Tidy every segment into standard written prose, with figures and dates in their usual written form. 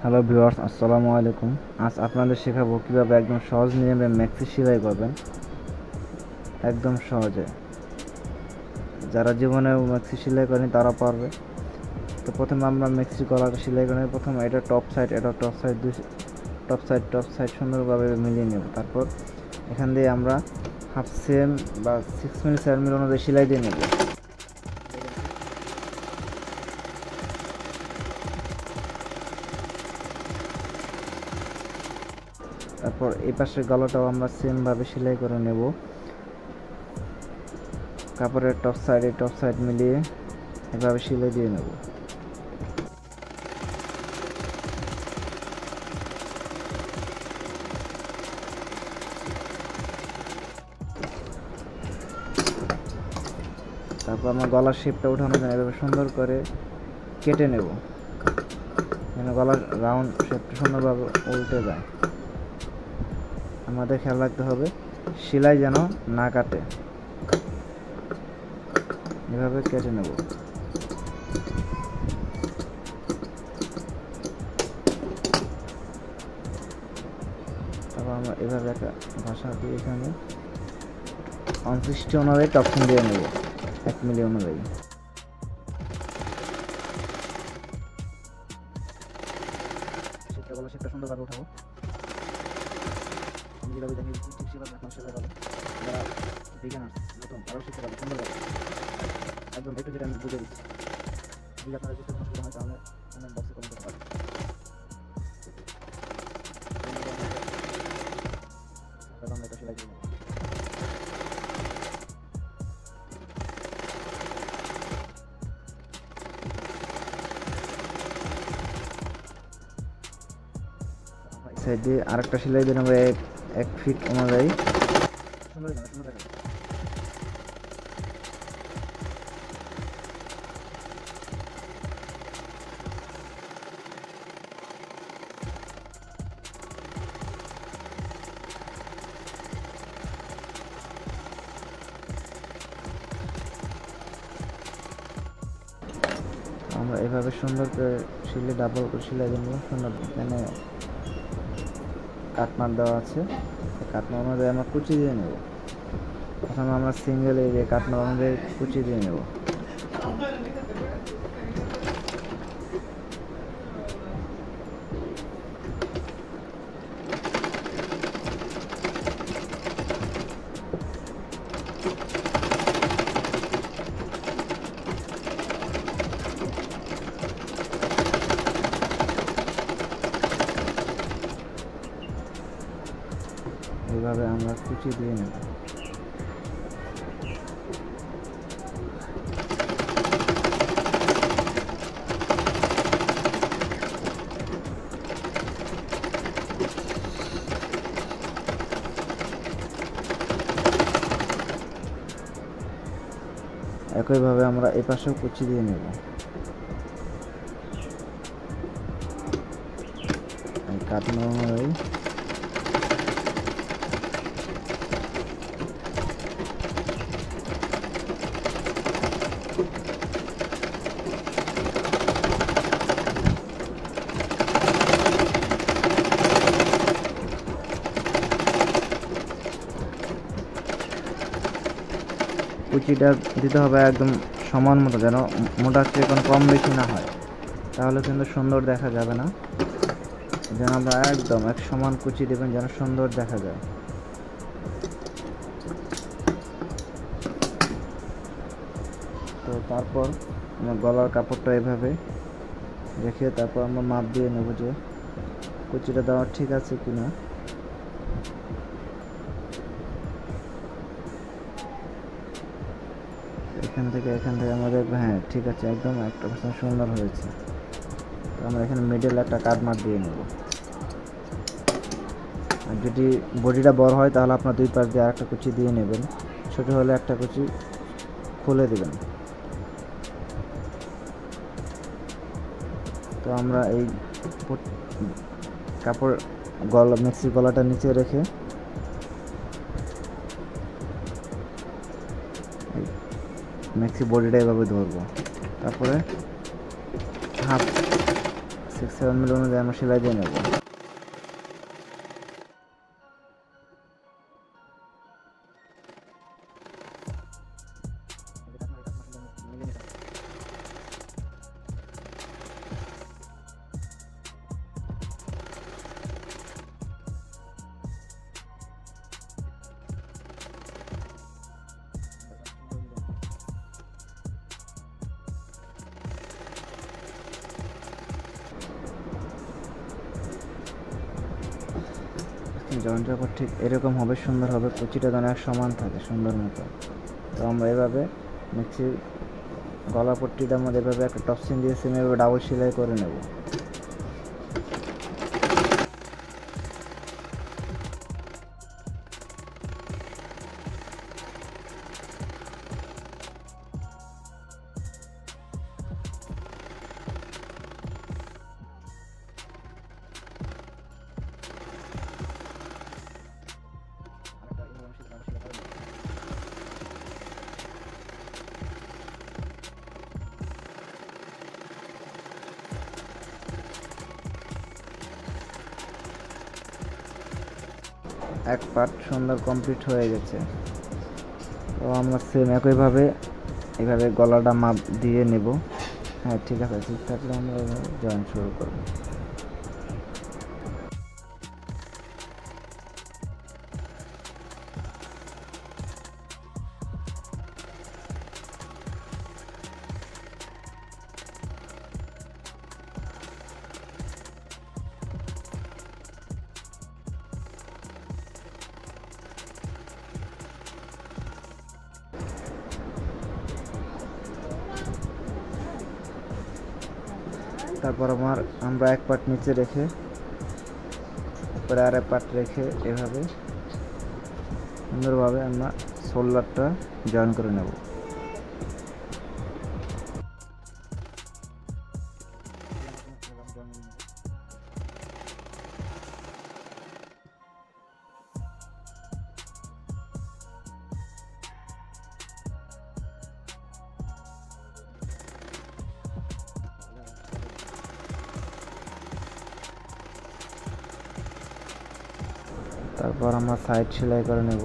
Hello viewers, আসসালামু আলাইকুম। আজ আপনাদের শেখাবো কীভাবে একদম সহজ নিয়মে ম্যাক্সি সেলাই করবেন, একদম সহজে। যারা জীবনে ম্যাক্সি সেলাই করেনি তারা পারবে। তো প্রথমে আমরা ম্যাক্সি গলাটা সেলাই করে প্রথমে এটা টপ সাইড, এটা টপ সাইড সুন্দরভাবে মিলিয়ে নেব। তারপর এখান দিয়ে আমরা হাফ সেম বা 6 মিলি 7 মিলি অনুযায়ী সেলাই দিয়ে নেব। তারপর এই পাশের গলাটাও আমরা সেমভাবে সেলাই করে নেব। কাপড়ের টপ সাইড মিলিয়ে এভাবে সেলাই দিয়ে নেব। তারপর আমরা গলার শেপটা উঠানোর জন্য এভাবে সুন্দর করে কেটে নেব, যেন গলার রাউন্ড শেপটা সুন্দরভাবে উল্টে যায়। আমাদের খেয়াল রাখতে হবে সেলাই যেন না কাটে, এভাবে কেটে নেব। তারপর আমরা এভাবে একটা ভাষা দিয়ে এখানে 160 অনুযায়ী টপসিং দিয়ে নেব, 1 মিলি অনুযায়ী। শেপটা সুন্দরভাবে উঠাবো। আমি যেভাবে দেখি ঠিক সেভাবে এখন সেলাই হবে। যারা বিগিনার্স নতুন তারাও শিখতে পারবে সুন্দরভাবে, একদম একটু যেটা আমি বুঝে দিচ্ছি। যদি আপনারা বুঝতে অসুবিধা হয় তাহলে কমেন্ট বক্সে কমেন্ট করতে পারেন। আমরা এটা সেলাই দিয়ে নেব। সাইড দিয়ে আরেকটা সেলাই দিয়ে নেব 1 ফিট অনুযায়ী। আমরা এভাবে সুন্দর করে সিলে ডাবল করে সেলাই দিয়ে নেব। সুন্দর এখানে কাটমার দেওয়া আছে, কাটমার অনুযায়ী আমরা কুচি দিয়ে নেব। প্রথমে আমরা সিঙ্গেল এরিয়া কাটমার অনুযায়ী কুচি দিয়ে নেব। এইভাবে আমরা কুচি দিয়ে নেব। একইভাবে আমরা এই পাশেও কুচি দিয়ে নেব। কাটনো অনুযায়ী কুচিটা দিতে হবে একদম সমান মতো, যেন মোটা চিকন কম বেশি না হয়, তাহলে কিন্তু সুন্দর দেখা যাবে না। যেন আমরা একদম এক সমান কুচি দেবেন, যেন সুন্দর দেখা যায়। তো তারপর আমরা গলার কাপড়টা এভাবে রেখে তারপর আমরা মাপ দিয়ে নেব যে কুচিটা দেওয়া ঠিক আছে কিনা। এখান থেকে আমাদের হ্যাঁ ঠিক আছে, একদম 100% সুন্দর হয়েছে। তো আমরা এখানে মিডল একটা কাটমার দিয়ে নেব। আর যদি বডিটা বড় হয় তাহলে আপনার দুই পাশ দিয়ে আরেকটা কুচি দিয়ে নেবেন, ছোট হলে একটা কুচি খুলে দিবেন। তো আমরা এই কাপড় ম্যাক্সি গলাটা নিচে রেখে ম্যাক্সি বডিটা এভাবে ধরবো। তারপরে হাফ 6-7 মিলি অনুযায়ী আমরা সেলাই দিয়ে নেব। জয়েন্টের পর ঠিক এরকম হবে, সুন্দর হবে, প্রতিটা যেন এক সমান থাকে সুন্দর মতো। তো আমরা এভাবে মেক্সির গলা পট্টিটার মধ্যে এভাবে একটা টপসিন দিয়ে সেম এভাবে ডাবল সেলাই করে নেব। এক পার্ট সুন্দর কমপ্লিট হয়ে গেছে। তো আমরা সেম একইভাবে এইভাবে গলাটা মাপ দিয়ে নেব। হ্যাঁ ঠিক আছে, ঠিক থাকলে আমরা জয়েন শুরু করব। তারপর আমরা এক পার্ট নিচে রেখে পরে আর এক পার্ট রেখে এভাবে সুন্দরভাবে আমরা শোল্ডারটা জয়েন করে নেব। তারপর আমরা সাইড সেলাই করে নেব।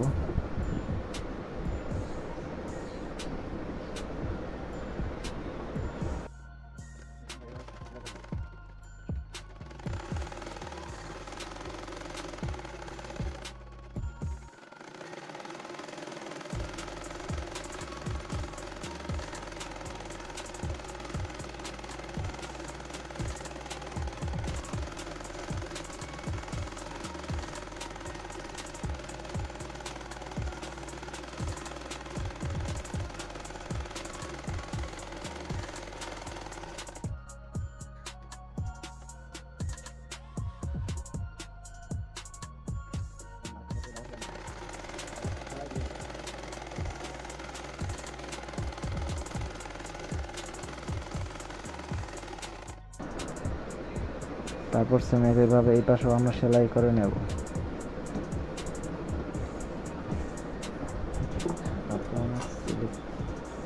তারপর সেম এইভাবে এই পাশেও আমরা সেলাই করে নেব।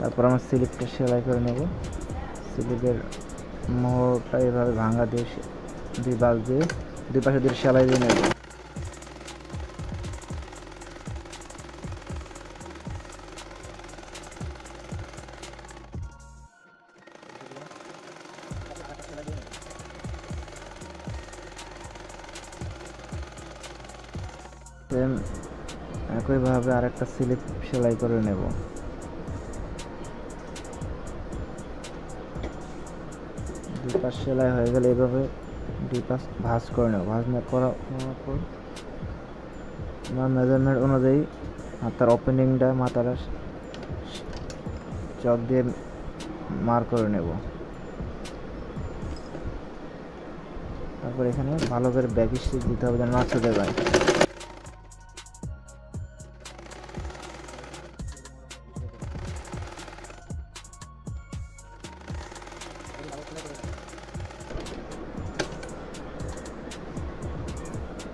তারপর আমরা স্লিপটা সেলাই করে নেব। স্লিপের মোহরটা এভাবে ভাঙা দিয়ে দুই বাস দিয়ে দুই পাশে দিয়ে সেলাই দিয়ে নেব। সেম একইভাবে আরেকটা স্লিপ সেলাই করে নেব। দুই পাশ সেলাই হয়ে গেলে এইভাবে দুই পাশ ভাঁজ করে নেব। ভাঁজ করার পর আমার মেজারমেন্ট অনুযায়ী হাতার ওপেনিংটা মাথার চক দিয়ে মার্ক করে নেব। তারপর এখানে ভালো করে ব্যাক স্টিচ দিতে হবে যেন না ছুটে যায়।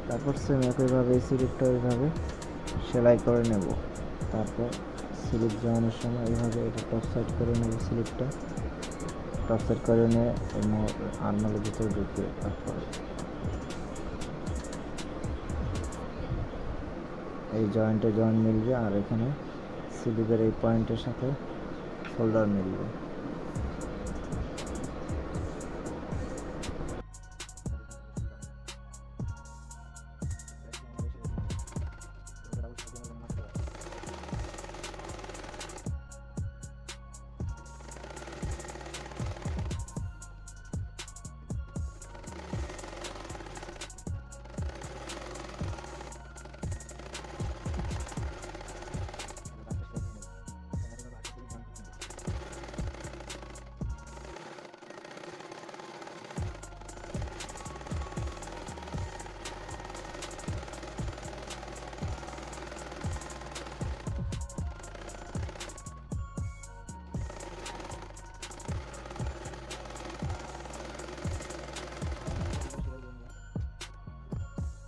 তারপর সেম একইভাবে এই স্লিপটা এইভাবে সেলাই করে নেব। তারপর স্লিপ জমানোর সময় এইভাবে এটা টপ সাইড করে নেব স্লিপটা। নাটটা অফসেট করে নিয়ে আর্মলের ভিতরে ঢুকিয়ে তারপরে এই জয়েন্ট মিলবে, আর এখানে স্লিপের এই পয়েন্টের সাথে শোল্ডার মিলবে।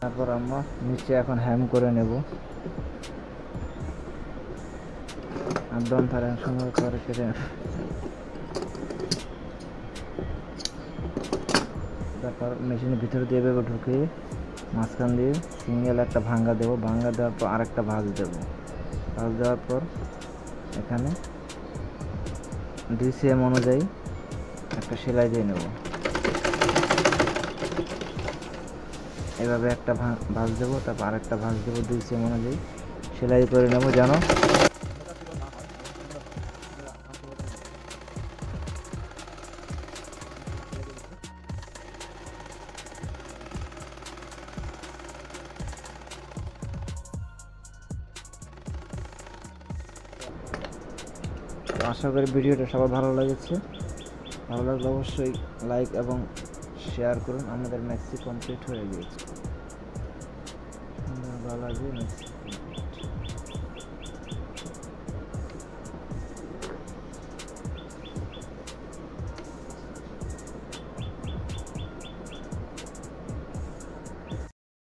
তারপর আমরা নিচে এখন হ্যাম করে নেব, একদম তার সময় করে কেটে। তারপর মেশিনের ভিতরে দিয়ে এভাবে ঢুকিয়ে মাঝখান দিয়ে সিঙ্গেল একটা ভাঙ্গা দেবো, ভাঙ্গা দেওয়ার পর আরেকটা ভাঁজ দেবো, ভাঁজ দেওয়ার পর এখানে 2 cm অনুযায়ী একটা সেলাই দিয়ে নেব। এভাবে একটা ভাঁজ দেবো, তারপর আরেকটা ভাঁজ দেবো 2 cm অনুযায়ী সেলাই করে নেব যেন আশা করি ভিডিওটা সবার ভালো লেগেছে। ভালো লাগলে অবশ্যই লাইক এবং শেয়ার করুন। আমাদের ম্যাক্সি কমপ্লিট হয়ে গিয়েছে। ভালো লাগবে ম্যাক্সি।